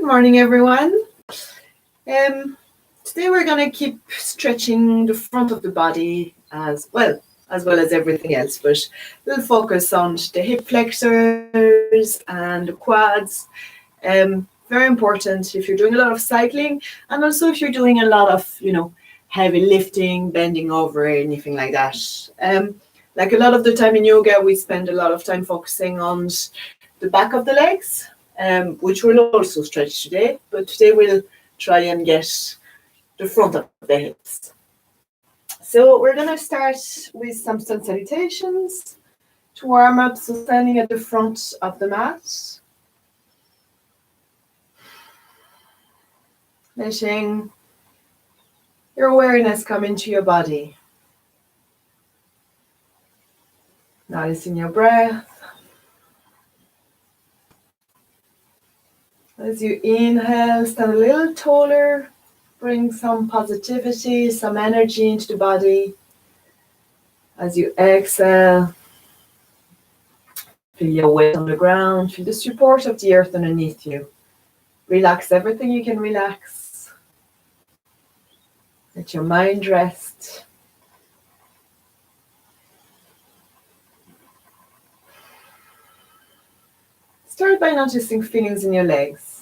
morning, everyone. Today we're going to keep stretching the front of the body as well as everything else, but we'll focus on the hip flexors and the quads. Very important if you're doing a lot of cycling, and also if you're doing a lot of, heavy lifting, bending over, anything like that. Like a lot of the time in yoga, we spend a lot of time focusing on the back of the legs, which we'll also stretch today, but today we'll try and get the front of the hips. So we're going to start with some sun salutations to warm up, so standing at the front of the mat. Letting your awareness come into your body. Noticing your breath. As you inhale, stand a little taller. Bring some positivity, some energy into the body. As you exhale, feel your weight on the ground. Feel the support of the earth underneath you. Relax everything you can relax. Let your mind rest. Start by noticing feelings in your legs.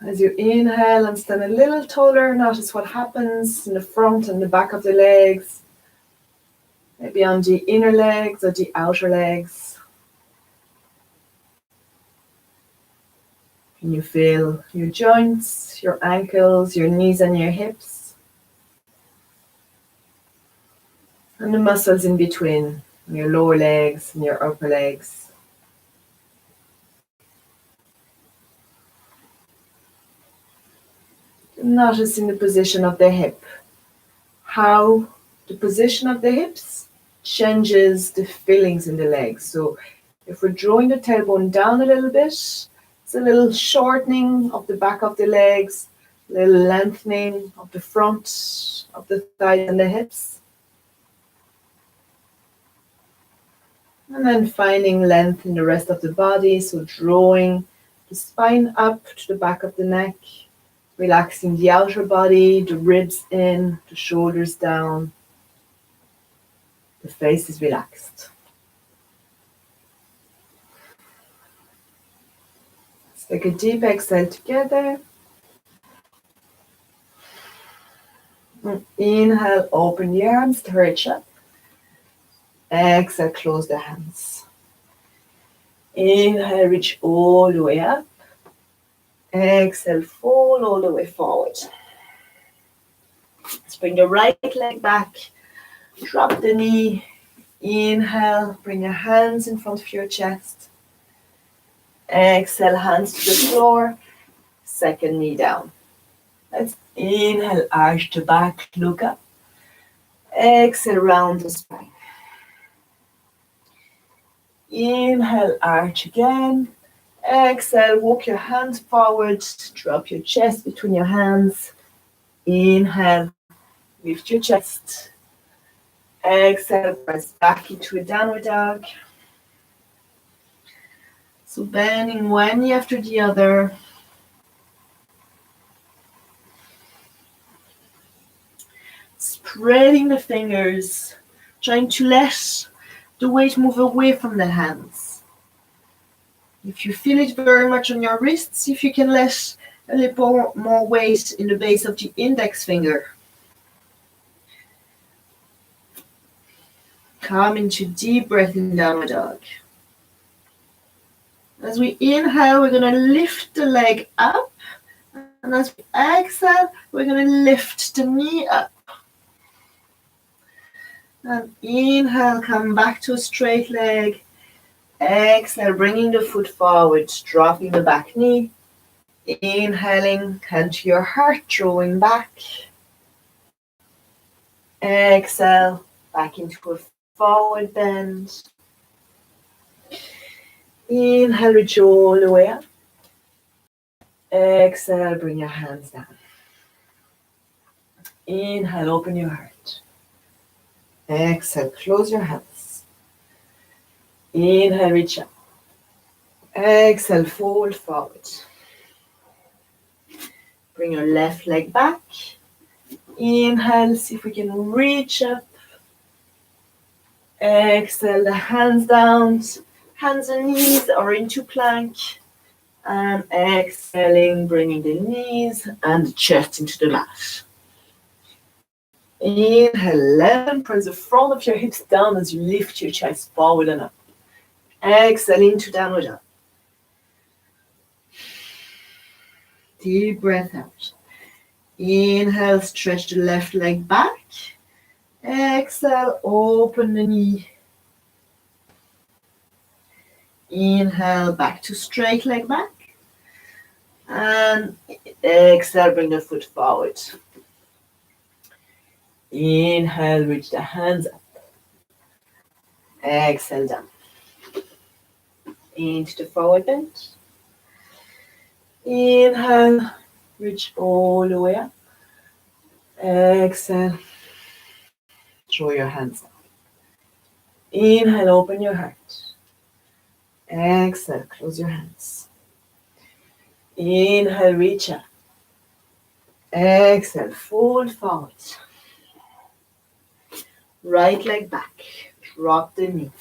As you inhale and stand a little taller, notice what happens in the front and the back of the legs. Maybe on the inner legs or the outer legs. Can you feel your joints, your ankles, your knees and your hips? And the muscles in between, your lower legs and your upper legs. Noticing the position of the hip. How the position of the hips changes the feelings in the legs. So if we're drawing the tailbone down a little bit, it's a little shortening of the back of the legs, a little lengthening of the front of the thighs and the hips. And then finding length in the rest of the body, so drawing the spine up to the back of the neck, relaxing the outer body, the ribs in, the shoulders down. The face is relaxed. Let's take a deep exhale together. And inhale, open the arms, stretch up. Exhale, close the hands. Inhale, reach all the way up. Exhale, fall all the way forward. Let's bring the right leg back. Drop the knee. Inhale, bring your hands in front of your chest. Exhale, hands to the floor. Second knee down. Let's inhale, arch the back, look up. Exhale, round the spine. Inhale, arch again. Exhale, walk your hands forward. Drop your chest between your hands. Inhale, lift your chest. Exhale, press back into a downward dog. So bending one knee after the other. Spreading the fingers, trying to let the weight move away from the hands. If you feel it very much on your wrists, if you can let a little more weight in the base of the index finger. Come into deep breath in downward dog. As we inhale, we're going to lift the leg up. And as we exhale, we're going to lift the knee up. And inhale, come back to a straight leg. Exhale, bringing the foot forward, dropping the back knee. Inhaling, hand to your heart, drawing back. Exhale, back into a forward bend. Inhale, reach all the way up. Exhale, bring your hands down. Inhale, open your heart. Exhale, close your hands. Inhale, reach up. Exhale, fold forward. Bring your left leg back. Inhale, see if we can reach up. Exhale, the hands down, hands and knees or into plank. And exhaling, bringing the knees and the chest into the mat. Inhale, lengthen, press the front of your hips down as you lift your chest forward and up. Exhale into downward dog. Deep breath out. Inhale, stretch the left leg back. Exhale, open the knee. Inhale, back to straight leg back. And exhale, bring the foot forward. Inhale, reach the hands up. Exhale, down. Into the forward bend. Inhale, reach all the way up. Exhale, throw your hands up. Inhale, open your heart. Exhale, close your hands. Inhale, reach up. Exhale, fold forward. Right leg back. Drop the knee.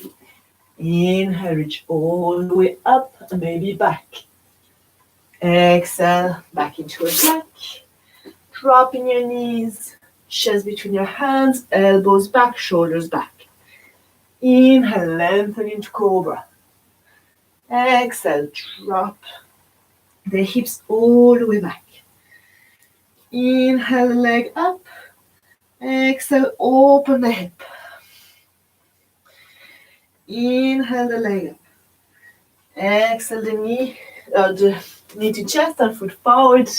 Inhale, reach all the way up and maybe back. Exhale, back into a plank. Dropping your knees, chest between your hands, elbows back, shoulders back. Inhale, lengthen into cobra. Exhale, drop the hips all the way back. Inhale, the leg up. Exhale, open the hip. Inhale, the leg up. Exhale, the knee to chest and foot forward.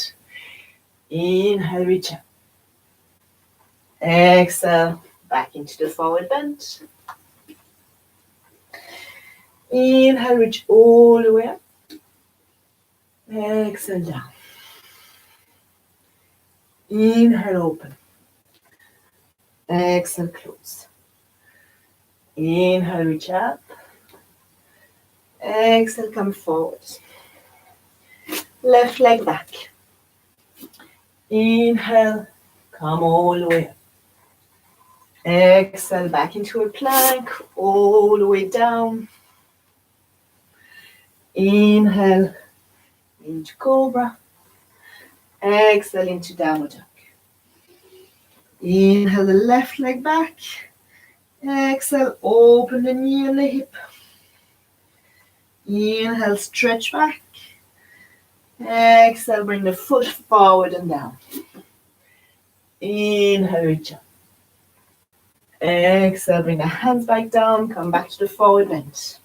Inhale, reach up. Exhale, back into the forward bend. Inhale, reach all the way up. Exhale, down. Inhale, open. Exhale, close. Inhale, reach up. Exhale, come forward. Left leg back. Inhale, come all the way up. Exhale, back into a plank, all the way down. Inhale, into cobra. Exhale, into downward dog. Inhale, the left leg back. Exhale, open the knee and the hip. Inhale, stretch back. Exhale, bring the foot forward and down. Inhale, reach up. Exhale, bring the hands back down, come back to the forward bend.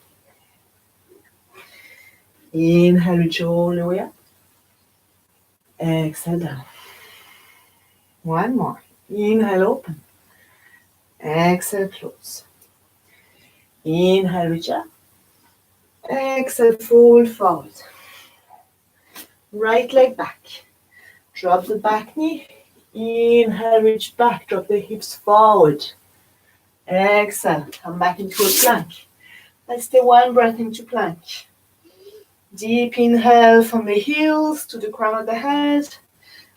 Inhale, reach all the way up. Exhale, down. One more. Inhale, open. Exhale, close. Inhale, reach up. Exhale, fold forward. Right leg back. Drop the back knee. Inhale, reach back. Drop the hips forward. Exhale, come back into a plank. Let's take one breath into plank. Deep inhale from the heels to the crown of the head.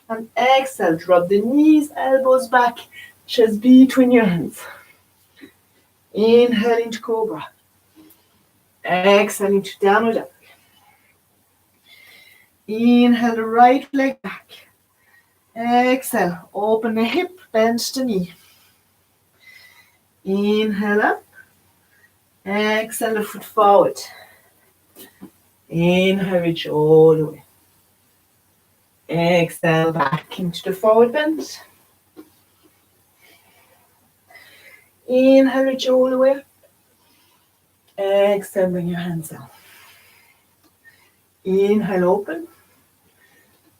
And exhale, drop the knees, elbows back, chest between your hands. Inhale into cobra. Exhale into downward dog. Inhale the right leg back. Exhale, open the hip, bend the knee. Inhale up. Exhale the foot forward. Inhale, reach all the way. Exhale, back into the forward bend. Inhale, reach all the way. Exhale, bring your hands down. Inhale, open.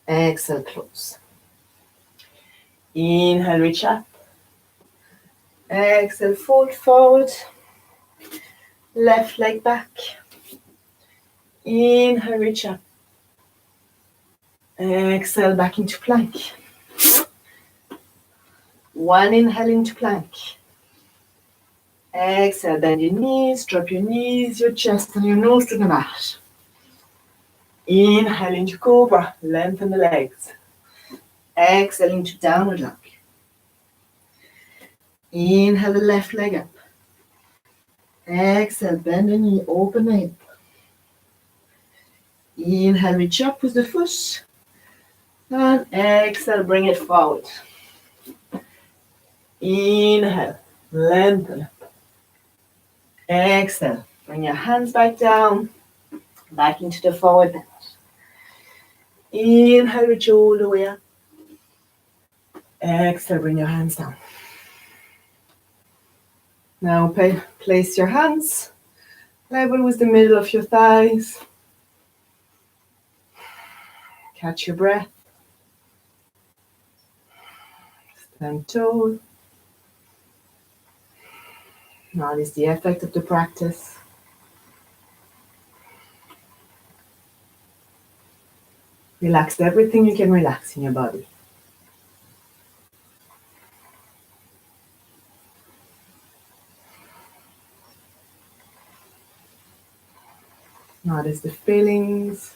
Exhale, close. Inhale, reach up. Exhale, fold forward. Left leg back. Inhale, reach up. Exhale, back into plank. One inhale into plank. Exhale, bend your knees, drop your knees, your chest and your nose to the mat. Inhale into cobra, lengthen the legs. Exhale into downward dog. Inhale the left leg up. Exhale, bend the knee, open the hip. Inhale, reach up with the foot. And exhale, bring it forward. Inhale, lengthen. Exhale, bring your hands back down, back into the forward bend. Inhale, reach all the way up. Exhale, bring your hands down. Now place your hands level with the middle of your thighs. Catch your breath. Stand tall. That is the effect of the practice. Relax everything you can relax in your body. Notice the feelings.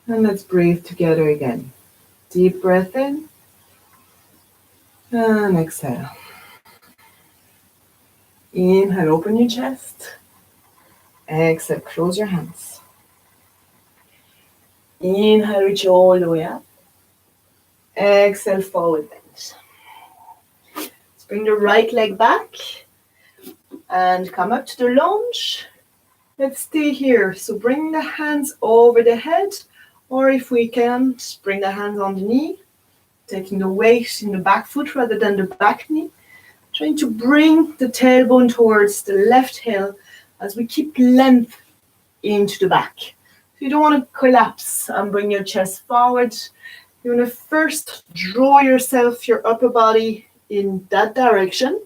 And let's breathe together again. Deep breath in. And exhale. Inhale, open your chest. Exhale, close your hands. Inhale, reach all the way up. Exhale, forward bend. Let's bring the right leg back and come up to the lunge. Let's stay here. So bring the hands over the head, or if we can, bring the hands on the knee, taking the weight in the back foot rather than the back knee. Trying to bring the tailbone towards the left heel as we keep length into the back. So you don't want to collapse and bring your chest forward. You want to first draw yourself, your upper body in that direction,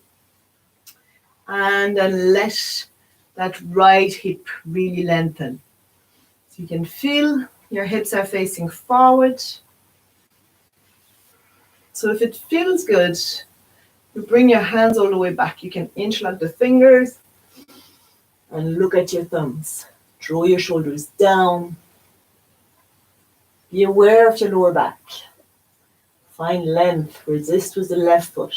and then let that right hip really lengthen. So you can feel your hips are facing forward. So if it feels good, you bring your hands all the way back. You can interlock the fingers and look at your thumbs. Draw your shoulders down. Be aware of your lower back. Find length. Resist with the left foot.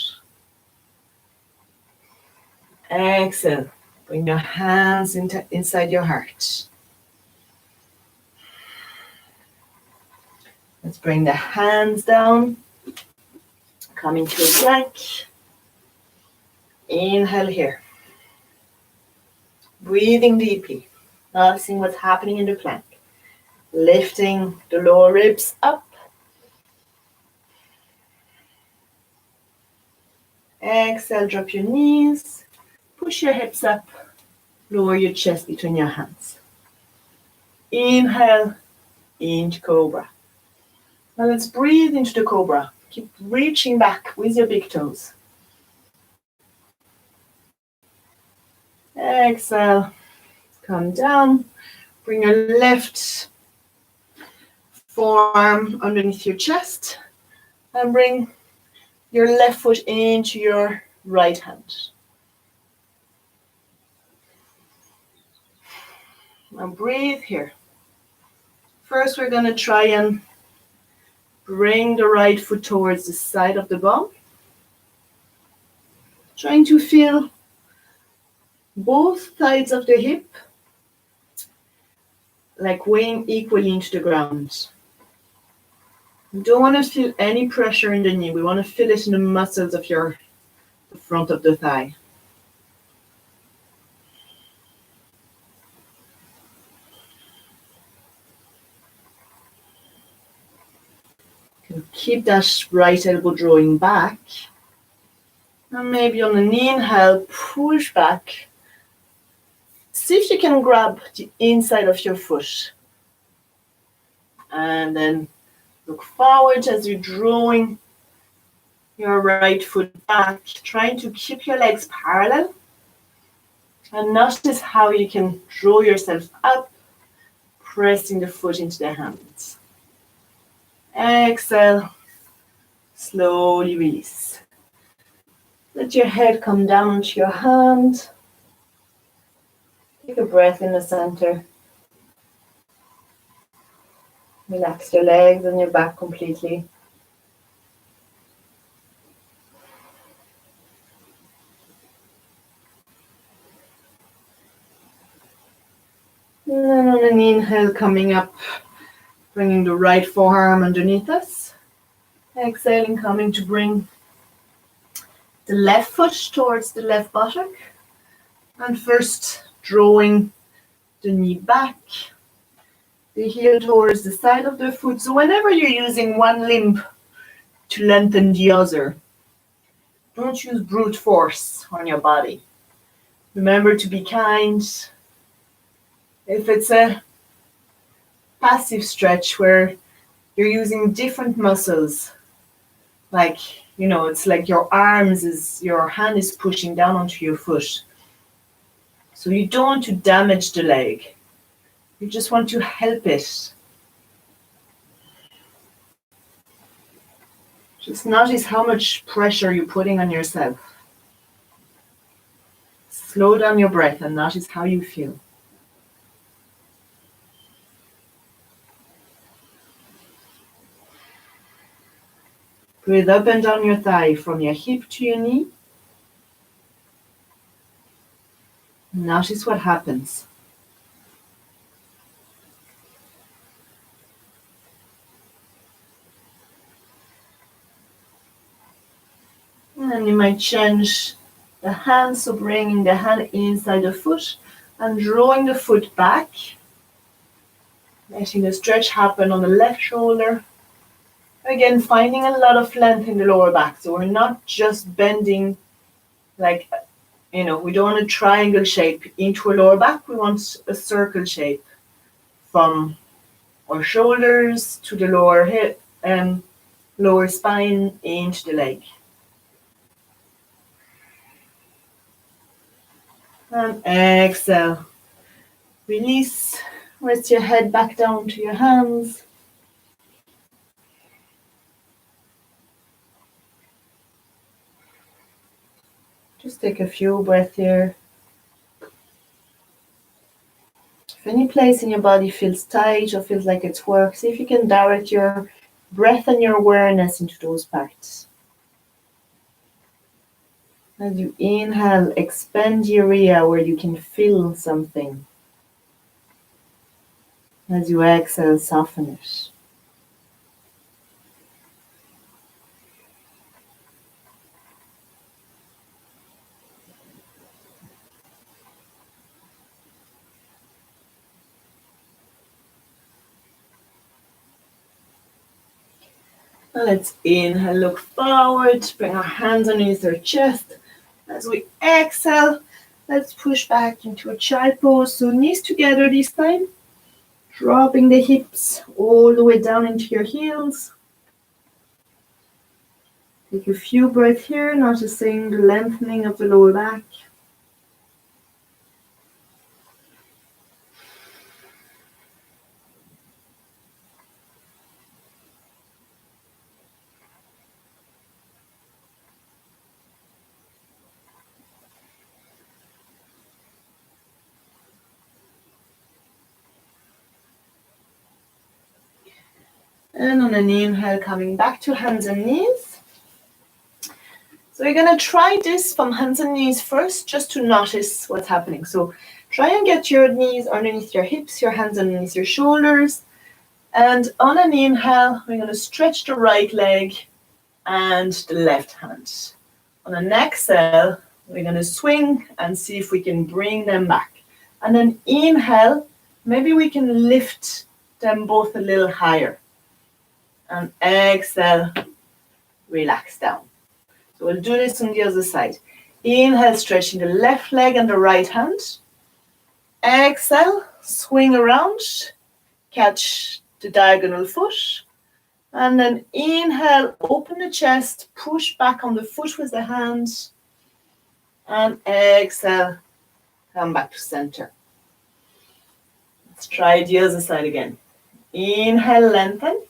Exhale. Bring your hands inside your heart. Let's bring the hands down. Come into a plank. Inhale here. Breathing deeply. Noticing what's happening in the plank. Lifting the lower ribs up. Exhale, drop your knees. Push your hips up. Lower your chest between your hands. Inhale into cobra. Now let's breathe into the cobra. Keep reaching back with your big toes. Exhale. Come down. Bring your left forearm underneath your chest and bring your left foot into your right hand. Now breathe here. First, we're going to try and bring the right foot towards the side of the bum. Trying to feel both sides of the hip like weighing equally into the ground. We don't want to feel any pressure in the knee. We want to feel it in the muscles of the front of the thigh. Keep that right elbow drawing back. And maybe on an inhale, push back. See if you can grab the inside of your foot. And then look forward as you're drawing your right foot back, trying to keep your legs parallel. And notice how you can draw yourself up, pressing the foot into the hands. Exhale, slowly release. Let your head come down to your hand. Take a breath in the center. Relax your legs and your back completely. And then on an inhale, coming up, bringing the right forearm underneath us. Exhaling, coming to bring the left foot towards the left buttock. And first, drawing the knee back, the heel towards the side of the foot. So whenever you're using one limb to lengthen the other, don't use brute force on your body. Remember to be kind. If it's a passive stretch where you're using different muscles, like, it's like your hand is pushing down onto your foot. So you don't want to damage the leg. You just want to help it. Just notice how much pressure you're putting on yourself. Slow down your breath and notice how you feel. Breathe up and down your thigh from your hip to your knee. Notice what happens. And you might change the hand, so bringing the hand inside the foot and drawing the foot back. Letting the stretch happen on the left shoulder. Again, finding a lot of length in the lower back. So we're not just bending like, we don't want a triangle shape into a lower back. We want a circle shape from our shoulders to the lower hip, lower spine into the leg. And exhale. Release. Rest your head back down to your hands. Just take a few breaths here. If any place in your body feels tight or feels like it's work, see if you can direct your breath and your awareness into those parts. As you inhale, expand the area where you can feel something. As you exhale, soften it. Let's inhale, look forward, bring our hands underneath our chest. As we exhale, let's push back into a child pose. So knees together this time, dropping the hips all the way down into your heels. Take a few breaths here, noticing the lengthening of the lower back. And on an inhale, coming back to hands and knees. So you're going to try this from hands and knees first, just to notice what's happening. So try and get your knees underneath your hips, your hands underneath your shoulders. And on an inhale, we're going to stretch the right leg and the left hand. On an exhale, we're going to swing and see if we can bring them back. And then inhale, maybe we can lift them both a little higher. And exhale, relax down. So we'll do this on the other side. Inhale, stretching the left leg and the right hand. Exhale, swing around, catch the diagonal foot. And then inhale, open the chest, push back on the foot with the hand. And exhale, come back to center. Let's try the other side again. Inhale, lengthen.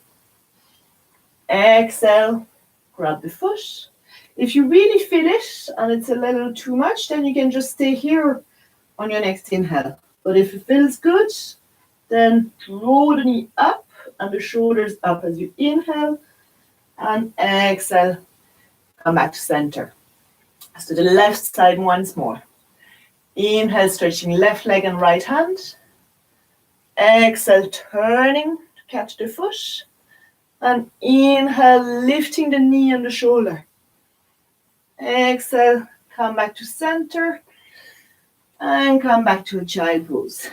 Exhale, grab the foot. If you really feel it and it's a little too much, then you can just stay here on your next inhale. But if it feels good, then roll the knee up and the shoulders up as you inhale and exhale. Come back to center. So the left side once more. Inhale, stretching left leg and right hand. Exhale, turning to catch the foot. And inhale, lifting the knee and the shoulder. Exhale, come back to center. And come back to a child pose.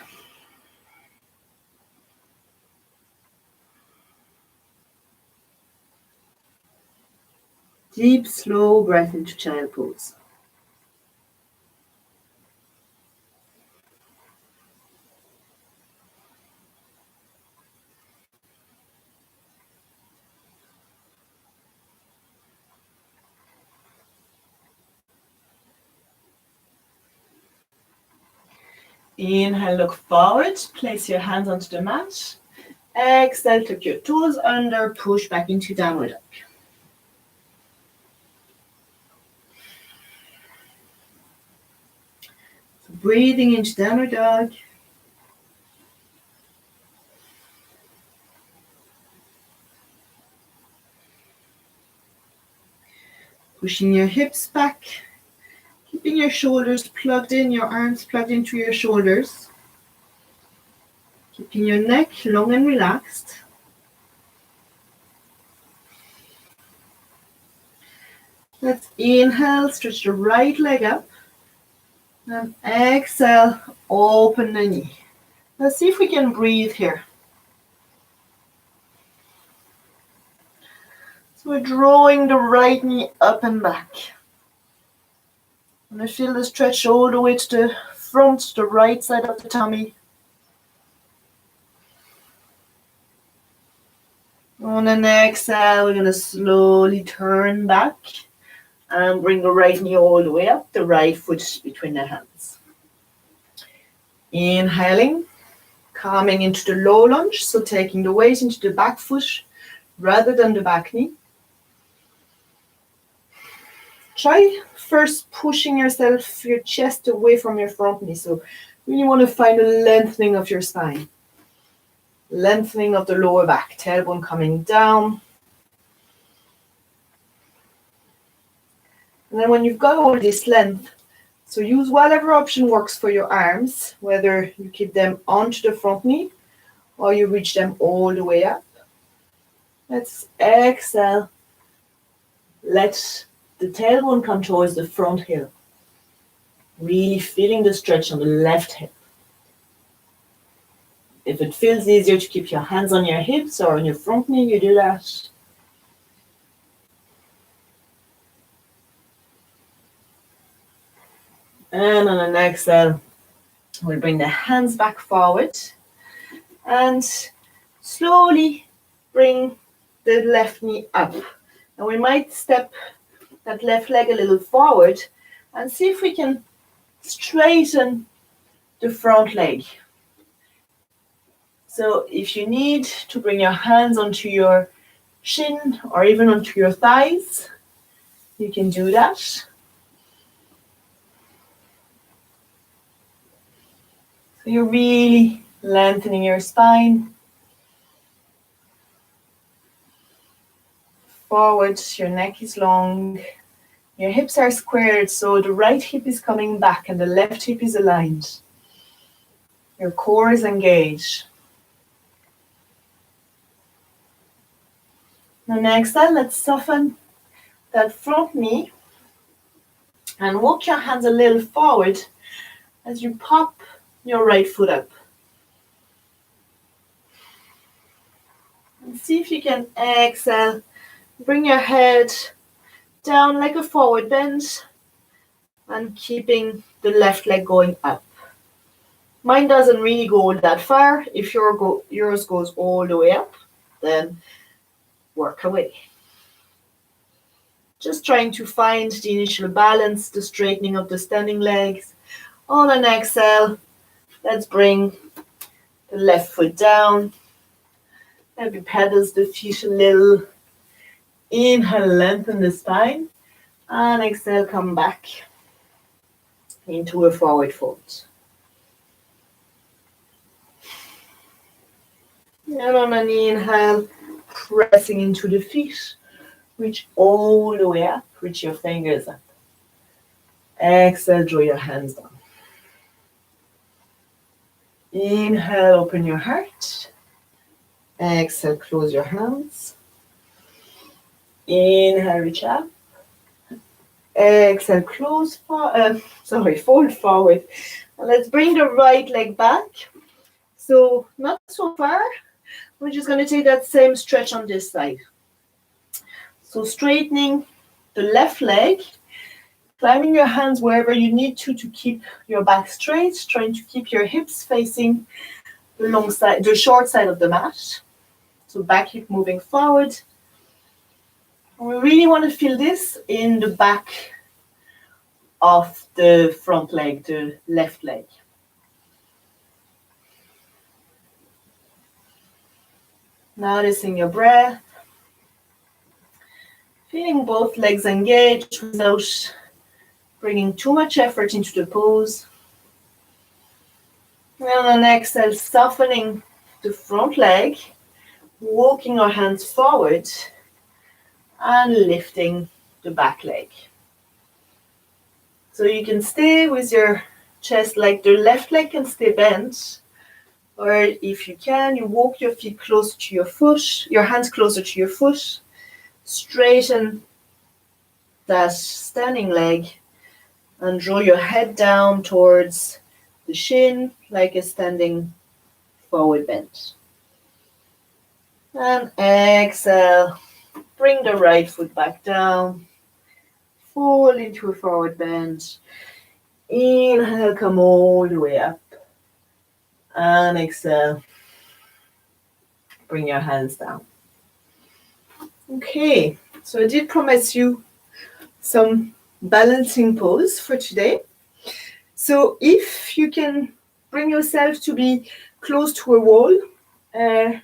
Deep, slow breath into child pose. Inhale, look forward. Place your hands onto the mat. Exhale, tuck your toes under, push back into downward dog. So breathing into downward dog. Pushing your hips back. Keeping your shoulders plugged in, your arms plugged into your shoulders. Keeping your neck long and relaxed. Let's inhale, stretch the right leg up. And exhale, open the knee. Let's see if we can breathe here. So we're drawing the right knee up and back. And I feel the stretch all the way to the front, the right side of the tummy. On an exhale, we're going to slowly turn back and bring the right knee all the way up, the right foot between the hands. Inhaling, coming into the low lunge, so taking the weight into the back foot rather than the back knee. Try first pushing yourself, your chest away from your front knee. So really want to find a lengthening of your spine. Lengthening of the lower back, tailbone coming down. And then when you've got all this length, so use whatever option works for your arms, whether you keep them onto the front knee or you reach them all the way up. Let's exhale. Let the tailbone come towards the front heel. Really feeling the stretch on the left hip. If it feels easier to keep your hands on your hips or on your front knee, you do that. And on an exhale, we'll bring the hands back forward and slowly bring the left knee up. And we might step that left leg a little forward and see if we can straighten the front leg. So if you need to bring your hands onto your shin or even onto your thighs, you can do that. So you're really lengthening your spine. Forward, your neck is long. Your hips are squared, so the right hip is coming back and the left hip is aligned. Your core is engaged. Now next time, let's soften that front knee and walk your hands a little forward as you pop your right foot up. And see if you can exhale. Bring your head down like a forward bend and keeping the left leg going up. Mine doesn't really go that far. If yours goes all the way up, then work away. Just trying to find the initial balance, the straightening of the standing legs. On an exhale, let's bring the left foot down. Maybe pedals the feet a little. Inhale, lengthen the spine. And exhale, come back into a forward fold. And on an inhale, pressing into the feet. Reach all the way up. Reach your fingers up. Exhale, draw your hands down. Inhale, open your heart. Exhale, close your hands. Inhale, reach up. Exhale, fold forward. And let's bring the right leg back. So not so far. We're just going to take that same stretch on this side. So straightening the left leg, climbing your hands wherever you need to keep your back straight, trying to keep your hips facing the short side of the mat. So back hip moving forward. And we really want to feel this in the back of the front leg, the left leg. Noticing your breath. Feeling both legs engaged without bringing too much effort into the pose. And on exhale, softening the front leg, walking our hands forward and lifting the back leg. So you can stay with your chest, like the left leg can stay bent, or if you can, you walk your feet closer to your foot, your hands closer to your foot, straighten that standing leg and draw your head down towards the shin like a standing forward bend. And exhale, bring the right foot back down, fall into a forward bend. Inhale, come all the way up. And exhale, bring your hands down. Okay, so I did promise you some balancing pose for today. So if you can bring yourself to be close to a wall, I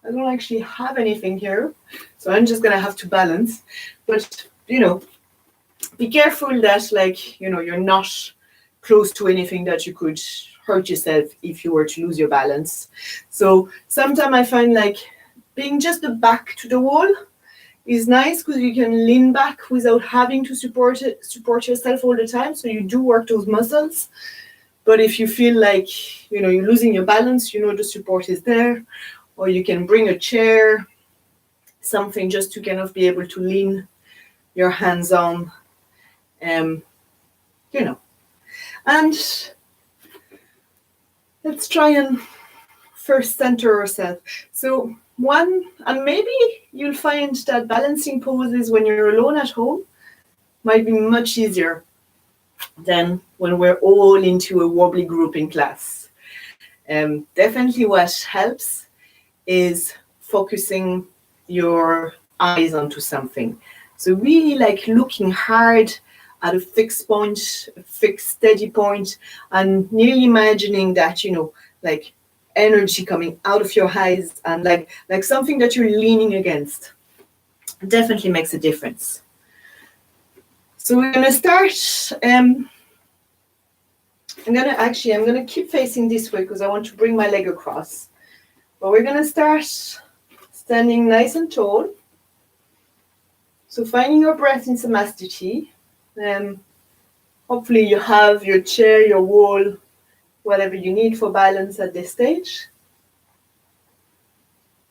don't actually have anything here, so I'm just gonna have to balance. But be careful that you're not close to anything that you could hurt yourself if you were to lose your balance. So sometimes I find being just the back to the wall is nice because you can lean back without having to support yourself all the time. So you do work those muscles. But if you feel like you're losing your balance, the support is there, or you can bring a chair, something just to kind of be able to lean your hands on, And let's try and first center ourselves. So and maybe you'll find that balancing poses when you're alone at home might be much easier than when we're all into a wobbly group in class. Definitely what helps is focusing your eyes onto something. So really looking hard at a fixed point, a fixed steady point, and nearly imagining that, energy coming out of your eyes and like something that you're leaning against. Definitely makes a difference. So we're going to start. I'm going to keep facing this way because I want to bring my leg across. But we're going to start standing nice and tall. So finding your breath in Samasthiti. Hopefully you have your chair, your wall, whatever you need for balance at this stage.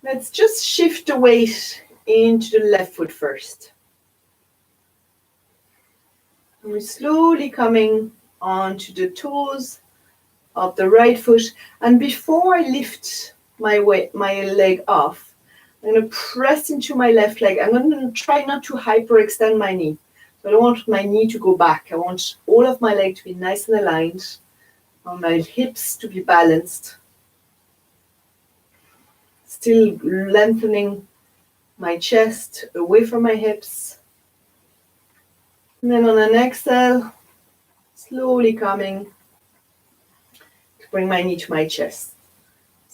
Let's just shift the weight into the left foot first. And we're slowly coming onto the toes of the right foot. And before I lift my leg off, I'm going to press into my left leg. I'm going to try not to hyperextend my knee. So I don't want my knee to go back. I want all of my leg to be nice and aligned. On my hips to be balanced. Still lengthening my chest away from my hips. And then on an exhale, slowly coming to bring my knee to my chest.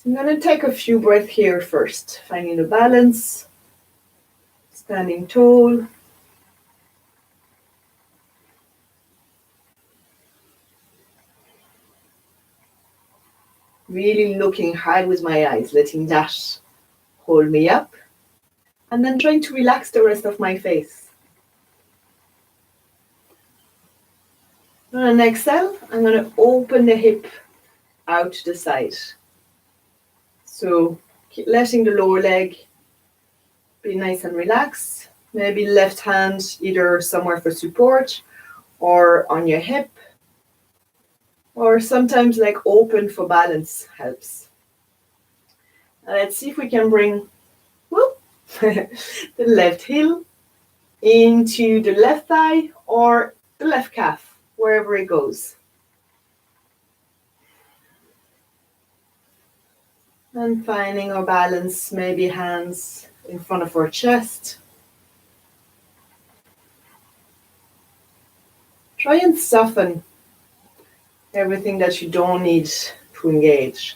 So I'm going to take a few breaths here first, finding the balance, standing tall. Really looking hard with my eyes, letting that hold me up. And then trying to relax the rest of my face. On an exhale, I'm going to open the hip out to the side. So keep letting the lower leg be nice and relaxed. Maybe left hand either somewhere for support or on your hip. Or sometimes like open for balance helps. And let's see if we can bring the left heel into the left thigh or the left calf, wherever it goes. And finding our balance, maybe hands in front of our chest. Try and soften everything that you don't need to engage.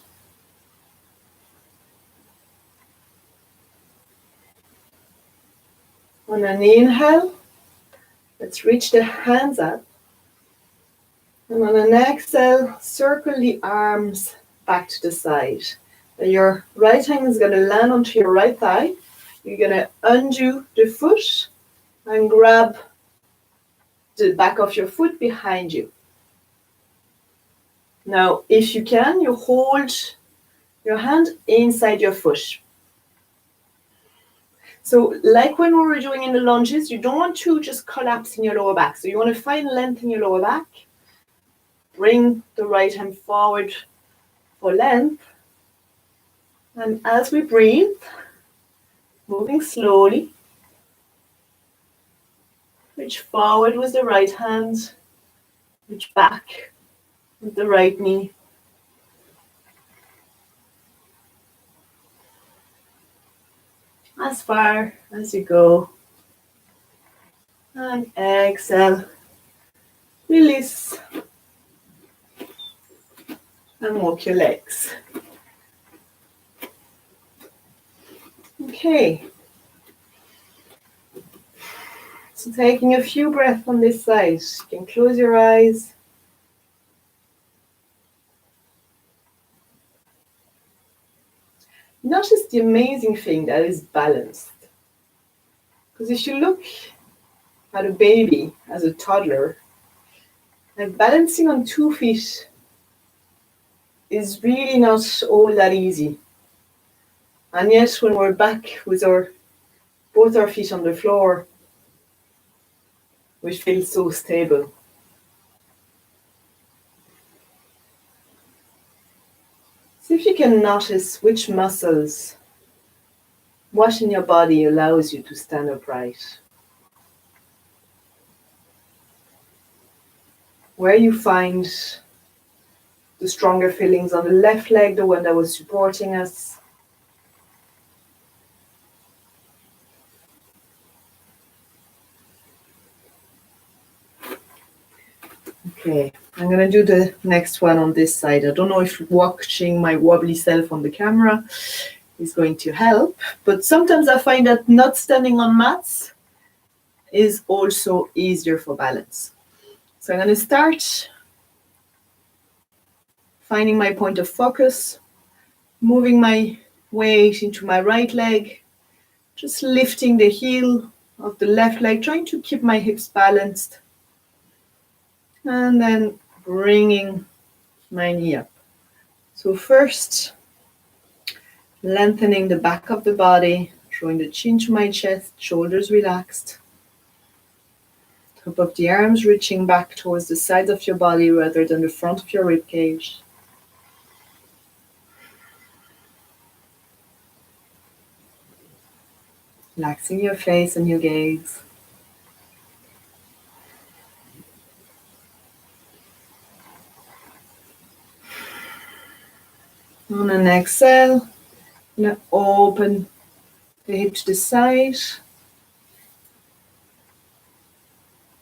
On an inhale, let's reach the hands up. And on an exhale, circle the arms back to the side. Your right hand is going to land onto your right thigh. You're going to undo the foot and grab the back of your foot behind you. Now, if you can, you hold your hand inside your foot. So like when we were doing in the lunges, you don't want to just collapse in your lower back. So you want to find length in your lower back. Bring the right hand forward for length. And as we breathe, moving slowly, reach forward with the right hand, reach back with the right knee. As far as you go. And exhale, release, and walk your legs. Okay. So taking a few breaths on this side. You can close your eyes. Notice the amazing thing that is balanced. Because if you look at a baby as a toddler, like balancing on 2 feet is really not all that easy. And yet when we're back with both our feet on the floor, we feel so stable. See if you can notice which muscles, what in your body allows you to stand upright. Where you find the stronger feelings on the left leg, the one that was supporting us. Okay, I'm going to do the next one on this side. I don't know if watching my wobbly self on the camera is going to help, but sometimes I find that not standing on mats is also easier for balance. So I'm going to start finding my point of focus, moving my weight into my right leg, just lifting the heel of the left leg, trying to keep my hips balanced, and then bringing my knee up. So first, lengthening the back of the body, drawing the chin to my chest, shoulders relaxed. Top of the arms reaching back towards the sides of your body rather than the front of your rib cage. Relaxing your face and your gaze. On an exhale, I'm going to open the hip to the side.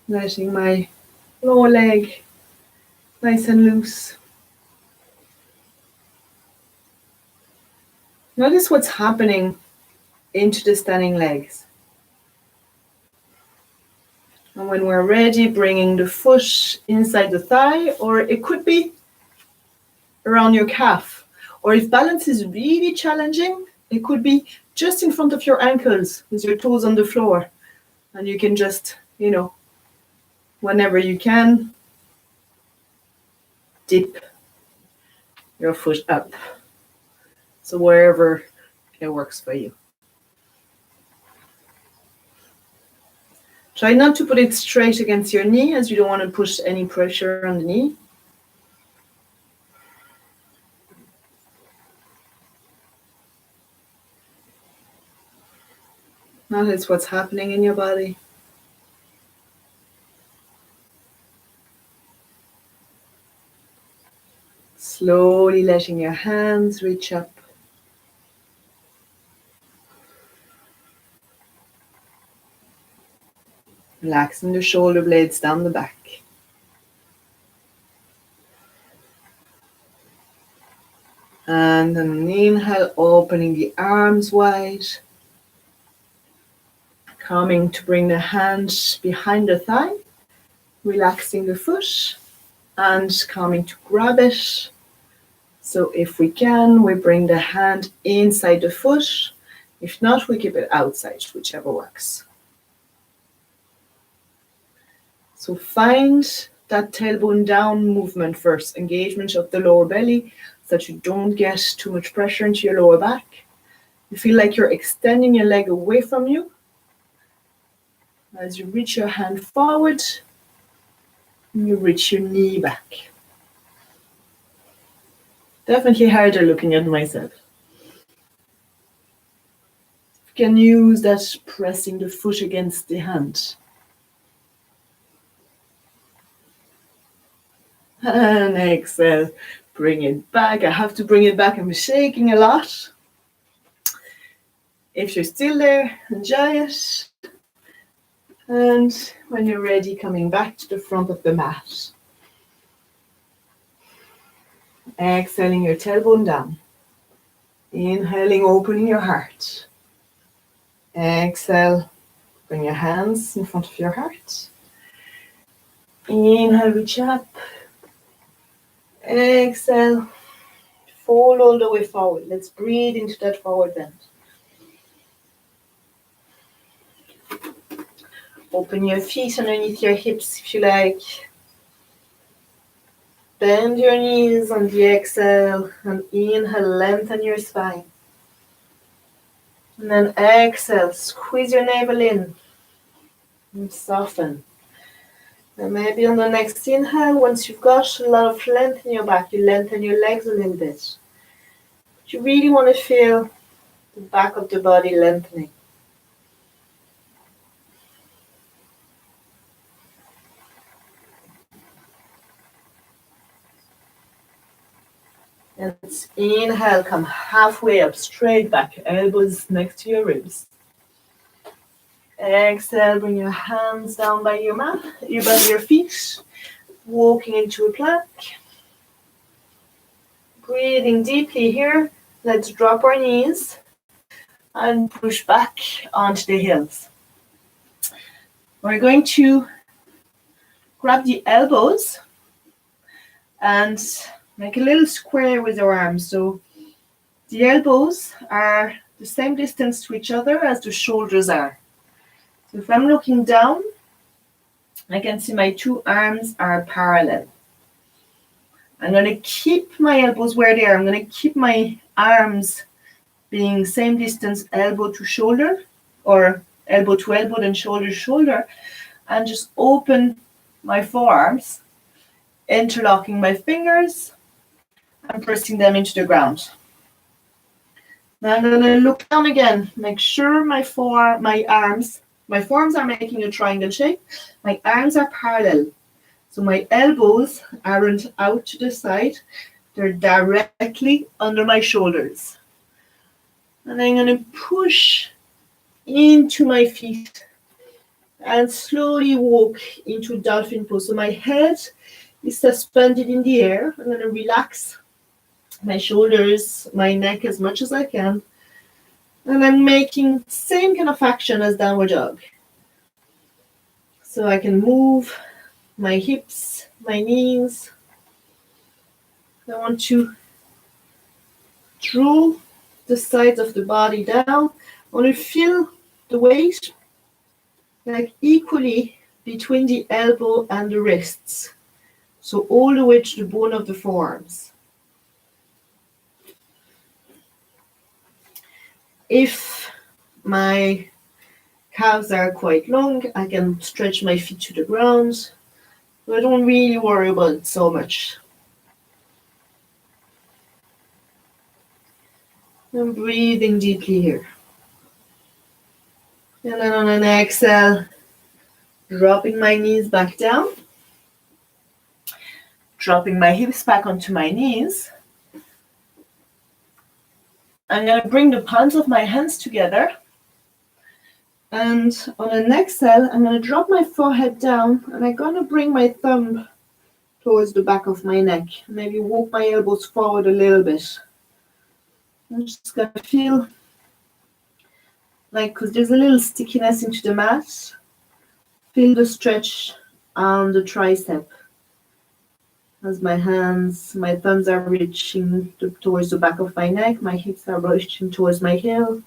Letting my lower leg nice and loose. Notice what's happening into the standing legs. And when we're ready, bringing the foot inside the thigh, or it could be around your calf. Or if balance is really challenging, it could be just in front of your ankles with your toes on the floor. And you can just, whenever you can, dip your foot up. So wherever it works for you. Try not to put it straight against your knee, as you don't want to push any pressure on the knee. Notice what's happening in your body. Slowly letting your hands reach up. Relaxing the shoulder blades down the back. And then an inhale, opening the arms wide. Coming to bring the hand behind the thigh. Relaxing the foot. And coming to grab it. So if we can, we bring the hand inside the foot. If not, we keep it outside, whichever works. So find that tailbone down movement first, engagement of the lower belly so that you don't get too much pressure into your lower back. You feel like you're extending your leg away from you. As you reach your hand forward, you reach your knee back. Definitely harder looking at myself. You can use that pressing the foot against the hand. And exhale, bring it back. I have to bring it back. I'm shaking a lot. If you're still there, enjoy it. And when you're ready, coming back to the front of the mat. Exhaling your tailbone down. Inhaling, opening your heart. Exhale, bring your hands in front of your heart. Inhale, reach up. Exhale, fold all the way forward. Let's breathe into that forward bend. Open your feet underneath your hips if you like. Bend your knees on the exhale and inhale, lengthen your spine. And then exhale, squeeze your navel in and soften. And maybe on the next inhale, once you've got a lot of length in your back, you lengthen your legs a little bit. But you really want to feel the back of the body lengthening. And inhale, come halfway up, straight back, elbows next to your ribs. Exhale, bring your hands down by your mat, by your feet, walking into a plank. Breathing deeply here. Let's drop our knees and push back onto the heels. We're going to grab the elbows and make a little square with our arms. So the elbows are the same distance to each other as the shoulders are. So if I'm looking down, I can see my two arms are parallel. I'm going to keep my elbows where they are. I'm going to keep my arms being same distance elbow to shoulder, or elbow to elbow and shoulder to shoulder, and just open my forearms, interlocking my fingers and pressing them into the ground. Now I'm going to look down again, make sure my forearms are making a triangle shape. My arms are parallel. So my elbows aren't out to the side. They're directly under my shoulders. And I'm going to push into my feet and slowly walk into dolphin pose. So my head is suspended in the air. I'm going to relax my shoulders, my neck as much as I can. And I'm making same kind of action as downward dog. So I can move my hips, my knees. I want to draw the sides of the body down. I want to feel the weight like equally between the elbow and the wrists. So all the way to the bone of the forearms. If my calves are quite long, I can stretch my feet to the ground. But I don't really worry about it so much. I'm breathing deeply here. And then on an exhale, dropping my knees back down. Dropping my hips back onto my knees. I'm going to bring the palms of my hands together. And on an exhale, I'm going to drop my forehead down and I'm going to bring my thumb towards the back of my neck. Maybe walk my elbows forward a little bit. I'm just going to feel like, because there's a little stickiness into the mat, feel the stretch on the tricep. As my hands, my thumbs are reaching towards the back of my neck, my hips are reaching towards my heel.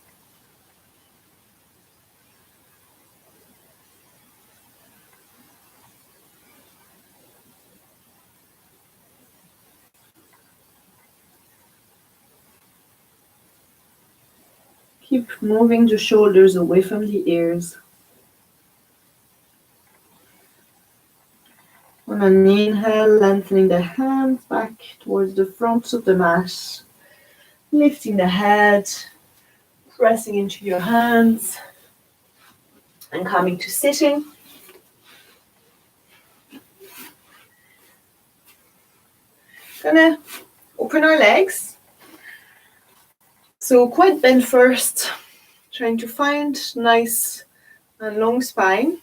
Keep moving the shoulders away from the ears. On an inhale, lengthening the hands back towards the front of the mat. Lifting the head, pressing into your hands, and coming to sitting. Gonna open our legs. So quite bent first, trying to find nice and long spine.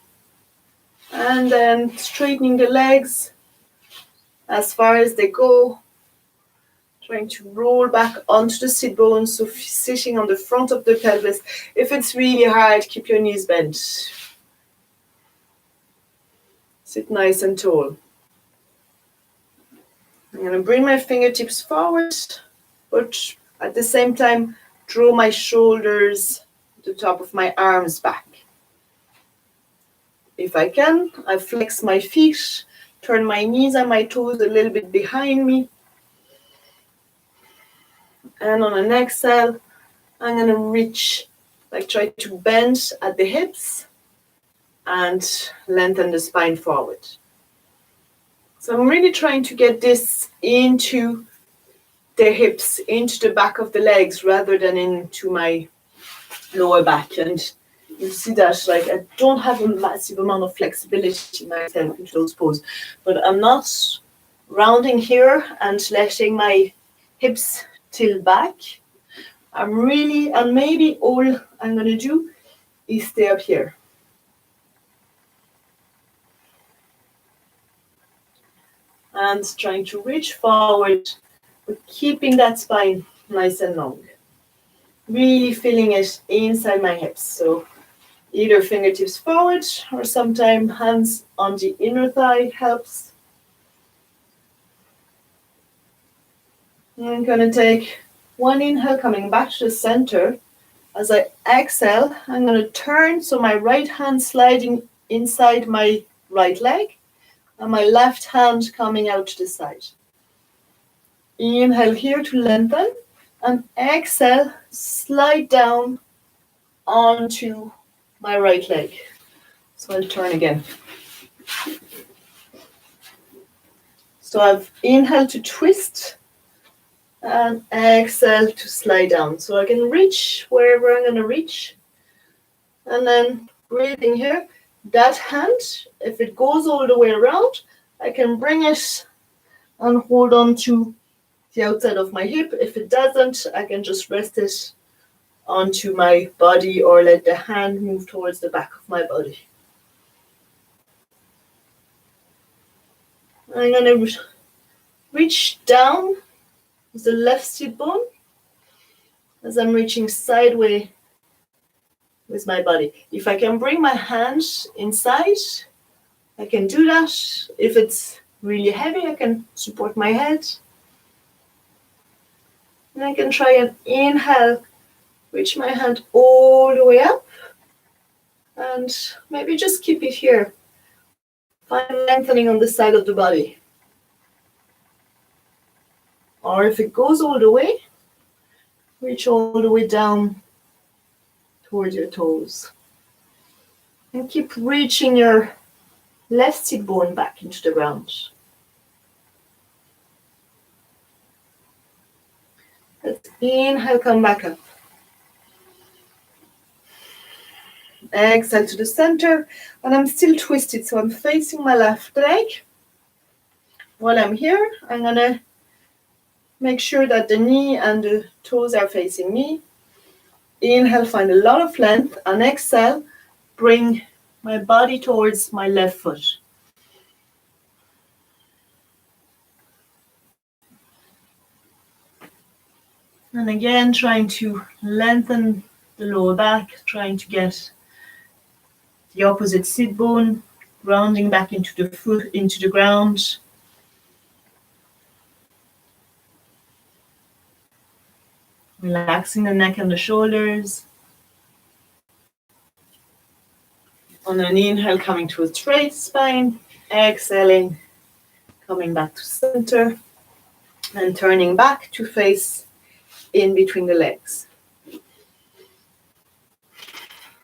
And then straightening the legs as far as they go. Trying to roll back onto the sit bones, so sitting on the front of the pelvis. If it's really hard, keep your knees bent. Sit nice and tall. I'm going to bring my fingertips forward, but at the same time, draw my shoulders to the top of my arms back. If I can, I flex my feet, turn my knees and my toes a little bit behind me. And on an exhale, I'm going to reach, like try to bend at the hips and lengthen the spine forward. So I'm really trying to get this into the hips, into the back of the legs rather than into my lower back. And you see that like I don't have a massive amount of flexibility myself into those poses, but I'm not rounding here and letting my hips tilt back. I'm really, and maybe all I'm going to do is stay up here. And trying to reach forward, but keeping that spine nice and long. Really feeling it inside my hips. So either fingertips forward or sometimes hands on the inner thigh helps. I'm going to take one inhale, coming back to the center. As I exhale, I'm going to turn, so my right hand sliding inside my right leg, and my left hand coming out to the side. Inhale here to lengthen, and exhale, slide down onto my right leg. So I'll turn again. So I've inhaled to twist, and exhale to slide down. So I can reach wherever I'm going to reach. And then breathing here, that hand, if it goes all the way around, I can bring it and hold on to the outside of my hip. If it doesn't, I can just rest it onto my body or let the hand move towards the back of my body. I'm going to reach down with the left sit bone as I'm reaching sideways with my body. If I can bring my hands inside, I can do that. If it's really heavy, I can support my head. And I can try and inhale, reach my hand all the way up, and maybe just keep it here. Find lengthening on the side of the body. Or if it goes all the way, reach all the way down towards your toes. And keep reaching your left sit bone back into the ground. Let's inhale, come back up. Exhale to the center, and I'm still twisted, so I'm facing my left leg. While I'm here, I'm gonna make sure that the knee and the toes are facing me. Inhale, find a lot of length, and exhale, bring my body towards my left foot. And again, trying to lengthen the lower back, trying to get the opposite sit bone, grounding back into the foot, into the ground. Relaxing the neck and the shoulders. On an inhale, coming to a straight spine. Exhaling, coming back to center. And turning back to face in between the legs.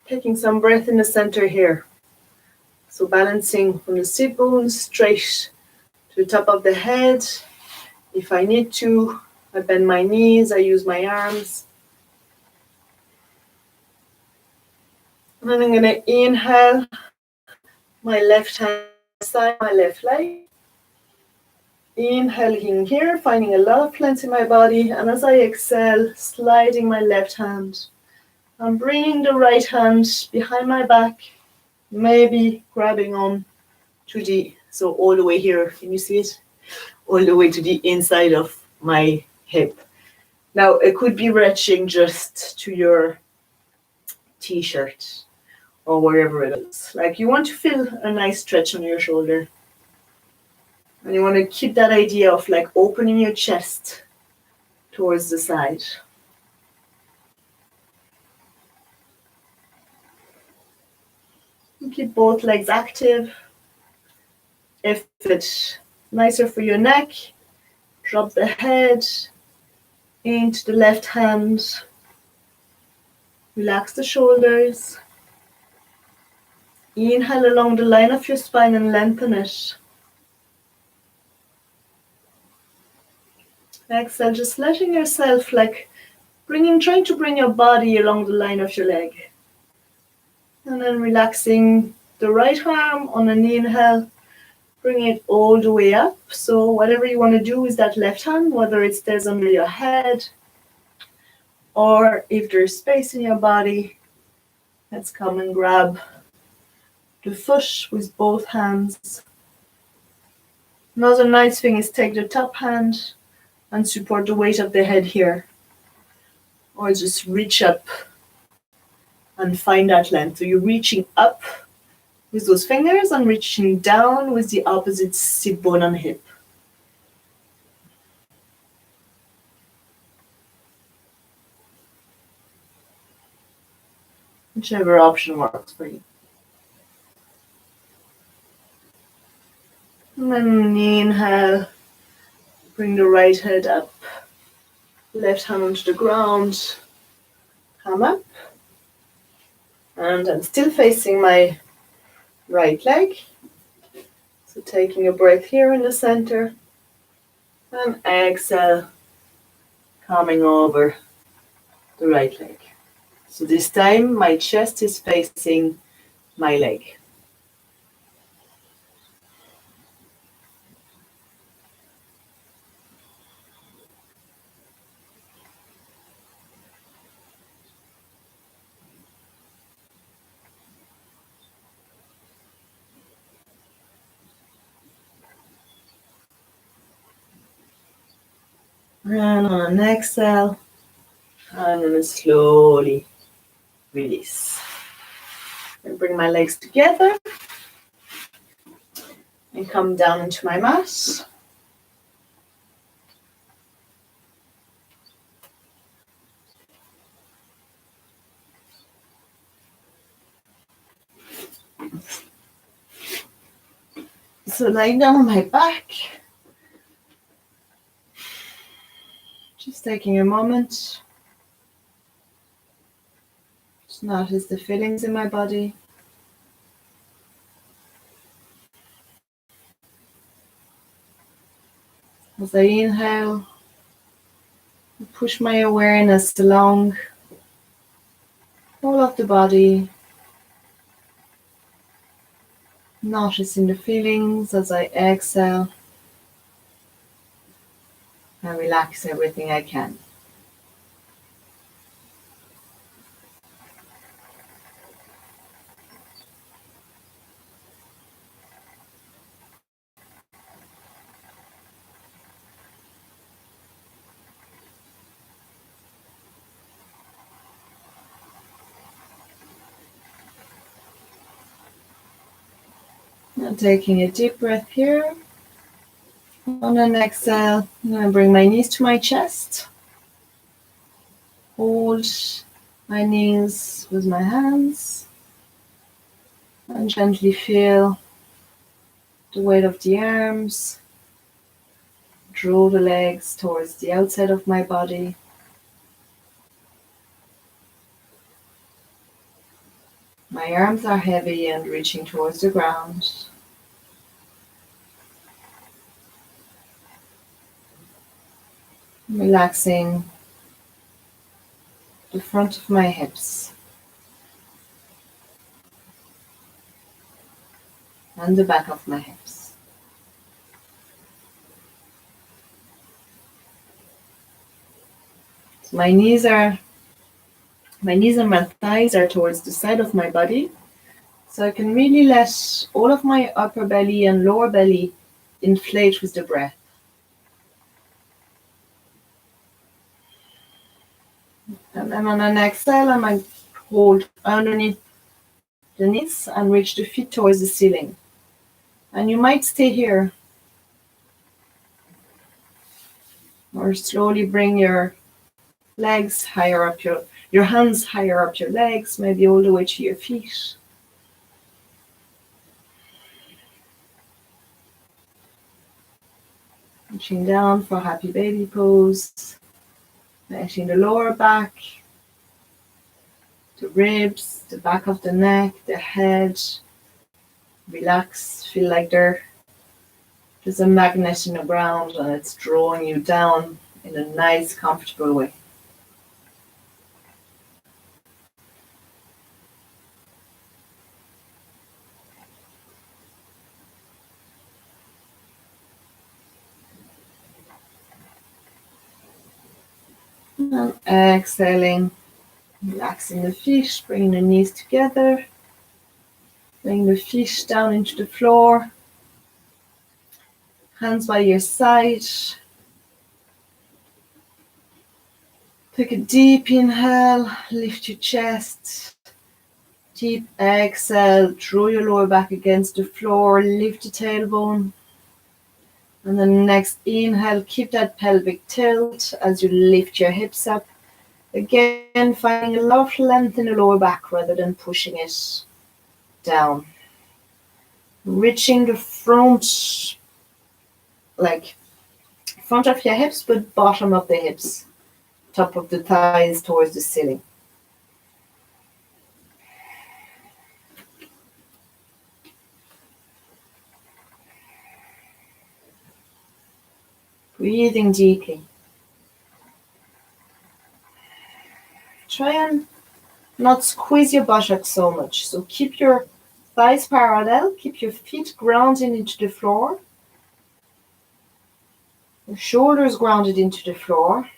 Taking some breath in the center here. So balancing from the sit bones straight to the top of the head. If I need to, I bend my knees, I use my arms. And then I'm going to inhale my left hand side, my left leg. Inhaling here, finding a lot of length in my body. And as I exhale, sliding my left hand. I'm bringing the right hand behind my back, maybe grabbing on to the, so all the way here, can you see it? All the way to the inside of my hip. Now, it could be reaching just to your t-shirt or wherever it is. Like you want to feel a nice stretch on your shoulder. And you want to keep that idea of like opening your chest towards the side. And keep both legs active. If it's nicer for your neck, drop the head into the left hand. Relax the shoulders. Inhale along the line of your spine and lengthen it. Exhale, just letting yourself like trying to bring your body along the line of your leg. And then relaxing the right arm on an inhale, bring it all the way up. So whatever you want to do with that left hand, whether it stays under your head or if there's space in your body, let's come and grab the foot with both hands. Another nice thing is take the top hand and support the weight of the head here. Or just reach up and find that length. So you're reaching up with those fingers and reaching down with the opposite sit bone and hip. Whichever option works for you. And then inhale, bring the right head up, left hand onto the ground, come up. And I'm still facing my right leg. So taking a breath here in the center. And exhale, coming over the right leg. So this time my chest is facing my leg. And on an exhale, I'm going to slowly release. And bring my legs together and come down into my mat. So lying down on my back, just taking a moment to notice the feelings in my body. As I inhale, push my awareness along all of the body, noticing the feelings. As I exhale, I relax everything I can. Now taking a deep breath here. On an exhale, I'm going to bring my knees to my chest. Hold my knees with my hands and gently feel the weight of the arms. Draw the legs towards the outside of my body. My arms are heavy and reaching towards the ground. Relaxing the front of my hips and the back of my hips. So my knees and my thighs are towards the side of my body. So I can really let all of my upper belly and lower belly inflate with the breath. And then on an exhale, I might hold underneath the knees and reach the feet towards the ceiling. And you might stay here. Or slowly bring your legs higher up, your hands higher up your legs, maybe all the way to your feet. Reaching down for happy baby pose. Letting the lower back, the ribs, the back of the neck, the head relax. Feel like there's a magnet in the ground and it's drawing you down in a nice, comfortable way. And exhaling, relaxing the feet, bringing the knees together, bring the feet down into the floor, hands by your side. Take a deep inhale, lift your chest. Deep exhale, draw your lower back against the floor, lift the tailbone. And then next inhale, keep that pelvic tilt as you lift your hips up. Again, finding a lot of length in the lower back rather than pushing it down. Reaching the front, like front of your hips, but bottom of the hips. Top of the thighs towards the ceiling. Breathing deeply. Try and not squeeze your buttocks so much. So keep your thighs parallel, keep your feet grounded into the floor. Your shoulders grounded into the floor.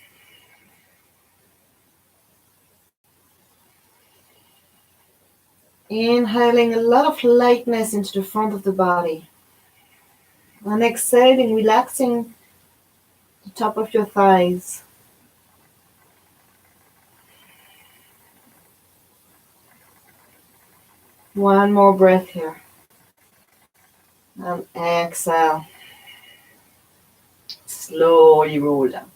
Inhaling a lot of lightness into the front of the body. And exhaling, relaxing the top of your thighs. One more breath here. And exhale. Slowly roll down.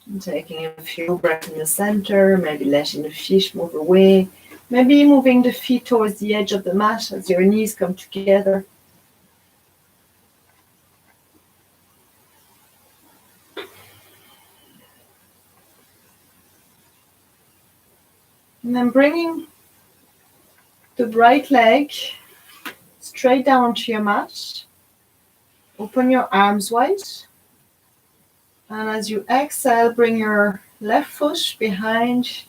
And taking a few breaths in the center, maybe letting the feet move away. Maybe moving the feet towards the edge of the mat as your knees come together. And then bringing the right leg straight down to your mat. Open your arms wide. And as you exhale, bring your left foot behind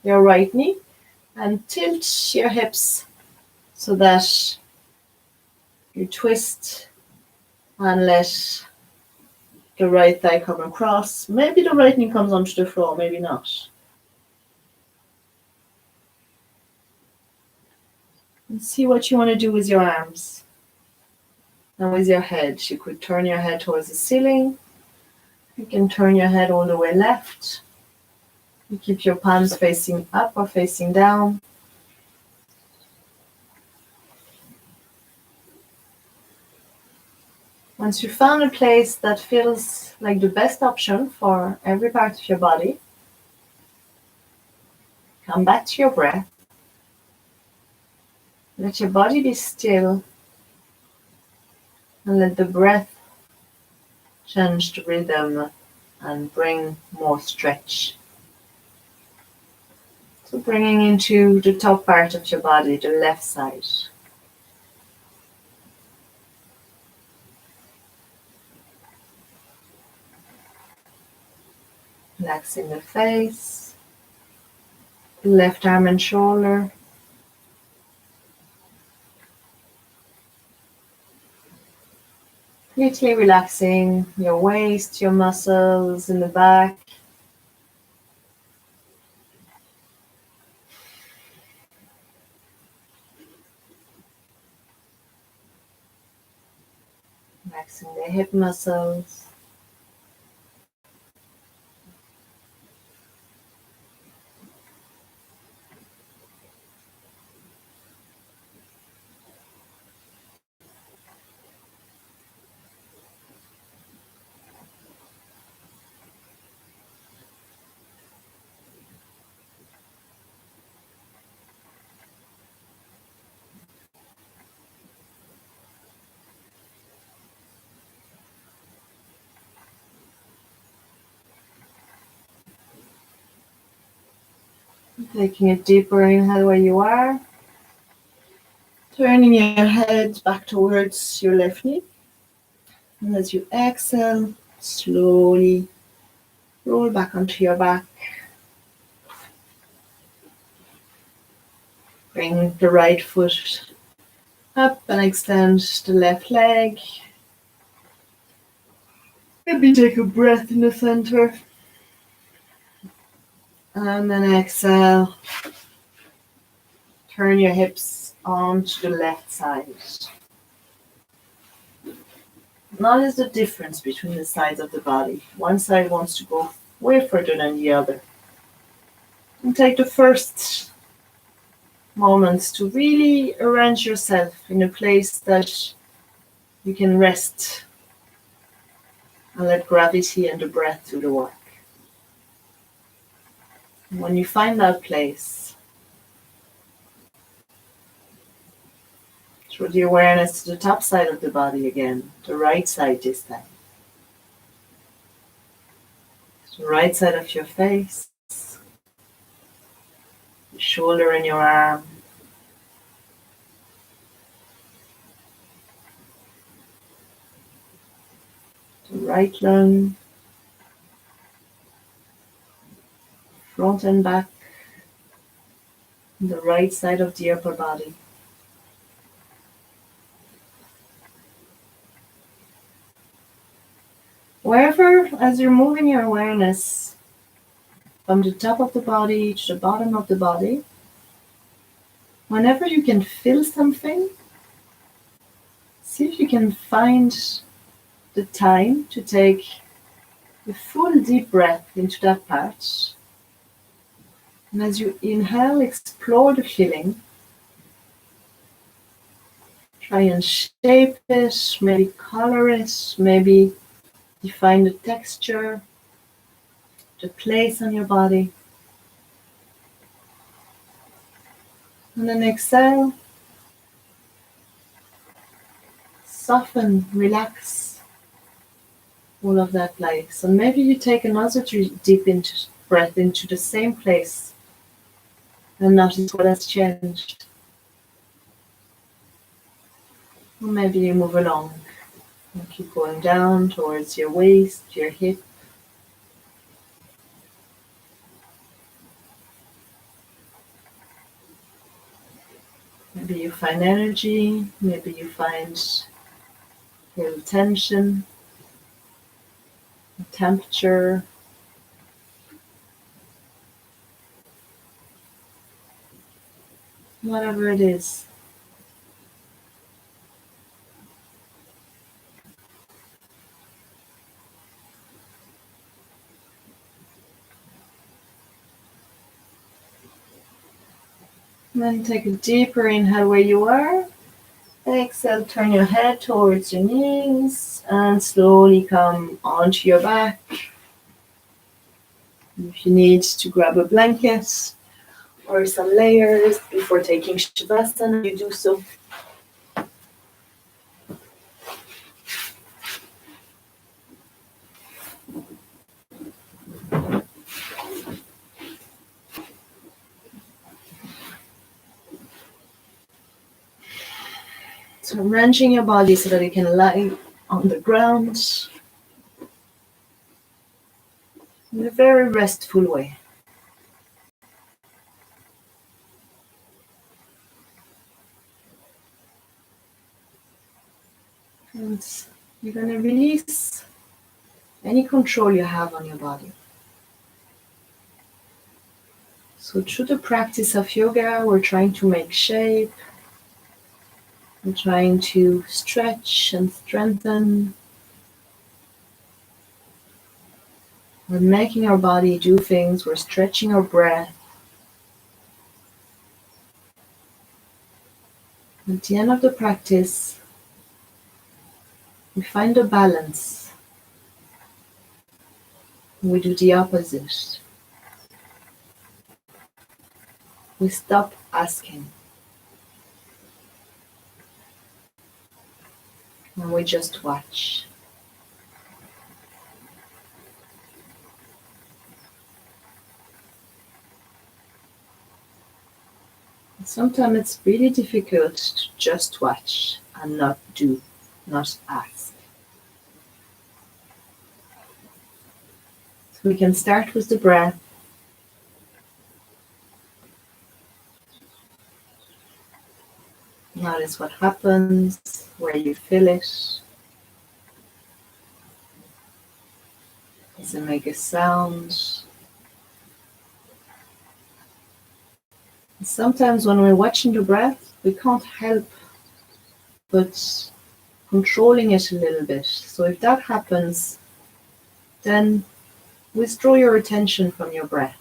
your right knee and tilt your hips so that you twist and let the right thigh come across. Maybe the right knee comes onto the floor, maybe not. And see what you want to do with your arms and with your head. You could turn your head towards the ceiling. You can turn your head all the way left. You keep your palms facing up or facing down. Once you found a place that feels like the best option for every part of your body, come back to your breath. Let your body be still and let the breath change the rhythm and bring more stretch. So bringing into the top part of your body, the left side. Relaxing the face, the left arm and shoulder. Completely relaxing your waist, your muscles in the back. Relaxing the hip muscles. Taking a deeper inhale where you are. Turning your head back towards your left knee. And as you exhale, slowly roll back onto your back. Bring the right foot up and extend the left leg. Maybe take a breath in the center. And then exhale. Turn your hips onto the left side. Notice the difference between the sides of the body. One side wants to go way further than the other. And take the first moments to really arrange yourself in a place that you can rest and let gravity and the breath do the work. And when you find that place, throw the awareness to the top side of the body again, the right side this time. The right side of your face, the shoulder in your arm, the right lung, front and back, and the right side of the upper body. Wherever, as you're moving your awareness from the top of the body to the bottom of the body, whenever you can feel something, See if you can find the time to take a full deep breath into that part. And as you inhale, explore the feeling. Try and shape it, maybe color it, maybe define the texture, the place on your body. And then exhale, soften, relax all of that place. And maybe you take another deep breath into the same place and notice what has changed. Or maybe you move along and keep going down towards your waist, your hip. Maybe you find energy, maybe you find a little tension, temperature. Whatever it is. And then take a deeper inhale where you are. Exhale, turn your head towards your knees and slowly come onto your back. If you need to grab a blanket or some layers before taking Shavasana, you do so. So arranging your body so that you can lie on the ground in a very restful way. And you're going to release any control you have on your body. So through the practice of yoga, we're trying to make shape. We're trying to stretch and strengthen. We're making our body do things. We're stretching our breath. At the end of the practice, we find a balance. We do the opposite. We stop asking. And we just watch. Sometimes it's really difficult to just watch and not do, not ask. So we can start with the breath. Notice what happens, where you feel it. Does it make a sound? And sometimes when we're watching the breath, we can't help but controlling it a little bit. So if that happens, then withdraw your attention from your breath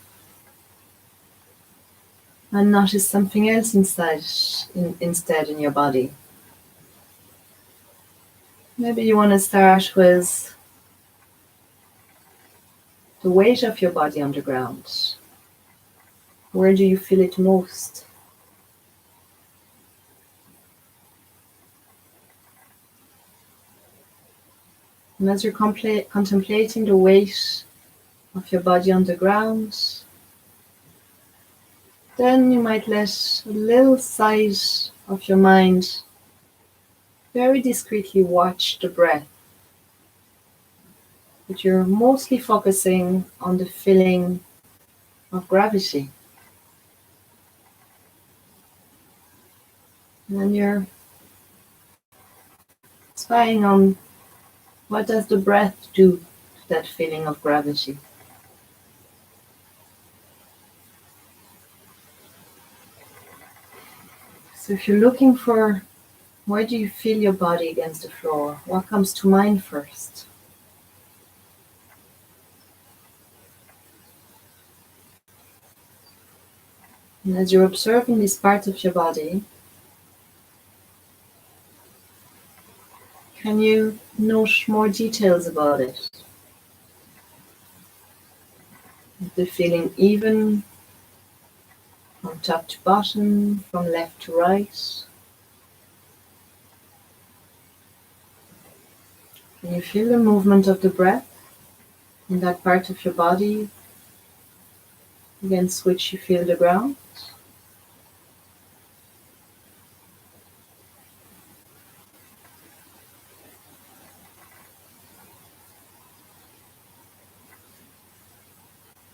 and notice something else instead in your body. Maybe you want to start with the weight of your body on the ground. Where do you feel it most? And as you're contemplating the weight of your body on the ground, then you might let a little side of your mind very discreetly watch the breath. But you're mostly focusing on the feeling of gravity. And then you're spying on what does the breath do to that feeling of gravity. So if you're looking for Where do you feel your body against the floor? What comes to mind first? And as you're observing this part of your body, can you note more details about it? Is the feeling even from top to bottom, from left to right? Can you feel the movement of the breath in that part of your body against which you feel the ground?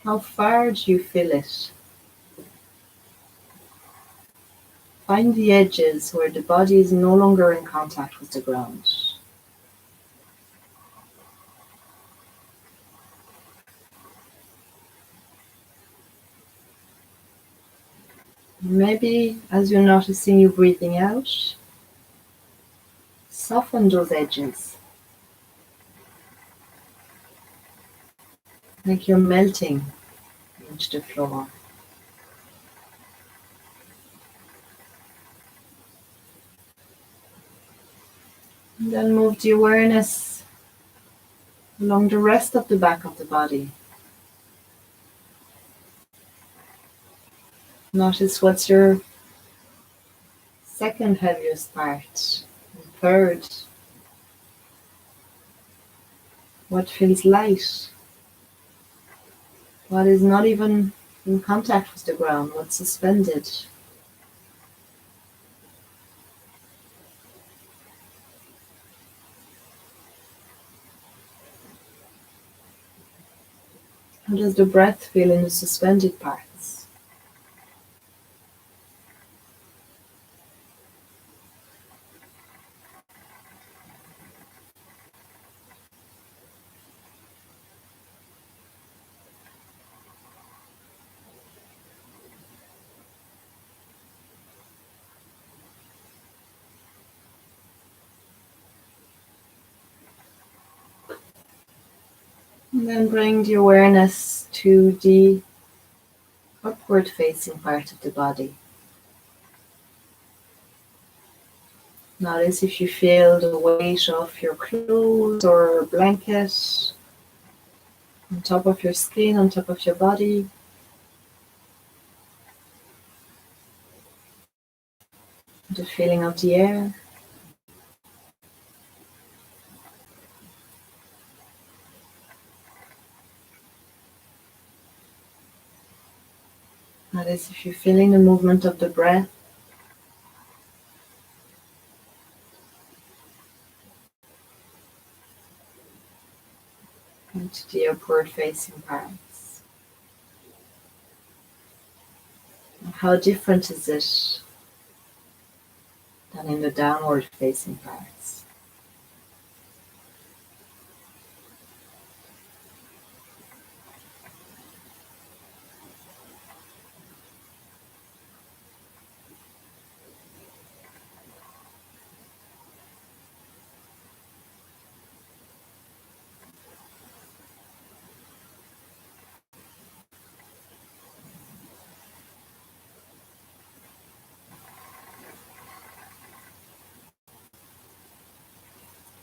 How far do you feel it? Find the edges where the body is no longer in contact with the ground. Maybe as you're noticing you breathing out, soften those edges, like you're melting into the floor. And then move the awareness along the rest of the back of the body. Notice what's your second heaviest part, and third, what feels light, what is not even in contact with the ground, what's suspended. How does the breath feel in the suspended parts? And then bring the awareness to the upward facing part of the body. Notice if you feel the weight of your clothes or blanket on top of your skin, on top of your body. The feeling of the air. Notice if you're feeling the movement of the breath. Into the upward facing parts. And how different is it than in the downward facing parts?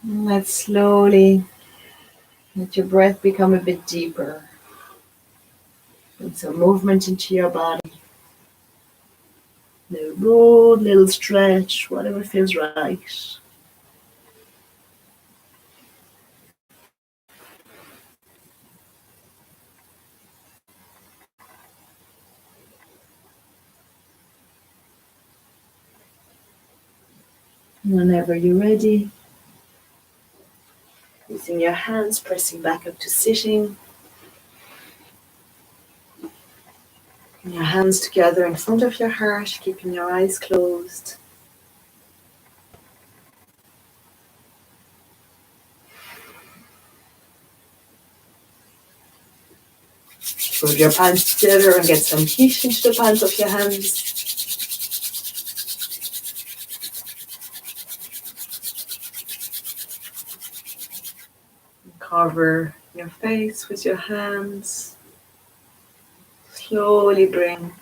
And let's slowly let your breath become a bit deeper. Bring some movement into your body. Little roll, little stretch, whatever feels right. Whenever you're ready, using your hands, pressing back up to sitting. And your hands together in front of your heart, keeping your eyes closed. Put your palms together and get some heat into the palms of your hands. Cover your face with your hands. Slowly bring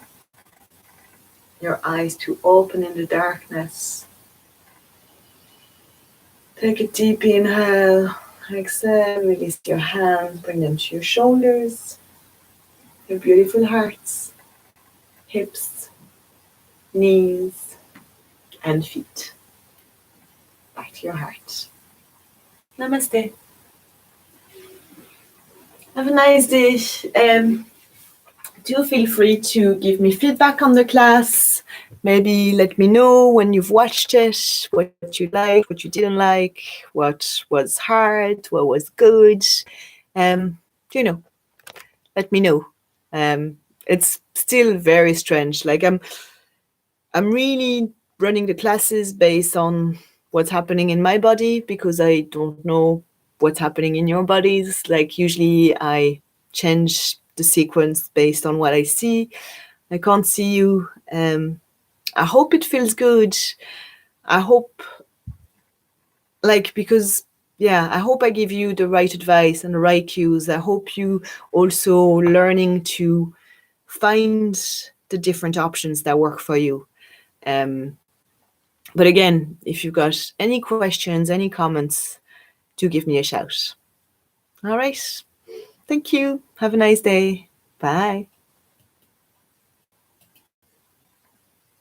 your eyes to open in the darkness. Take a deep inhale. Exhale, release your hands, bring them to your shoulders, your beautiful hearts, hips, knees, and feet. Back to your heart. Namaste. Have a nice day. Do feel free to give me feedback on the class. Maybe let me know when you've watched it, what you liked, what you didn't like, what was hard, what was good. You know, let me know. It's still very strange. Like I'm really running the classes based on what's happening in my body because I don't know what's happening in your bodies. Like usually I change the sequence based on what I see. I can't see you. I hope it feels good. I hope, I hope I give you the right advice and the right cues. I hope you also learning to find the different options that work for you. But again, if you've got any questions, any comments, do give me a shout. All right. Thank you. Have a nice day. Bye.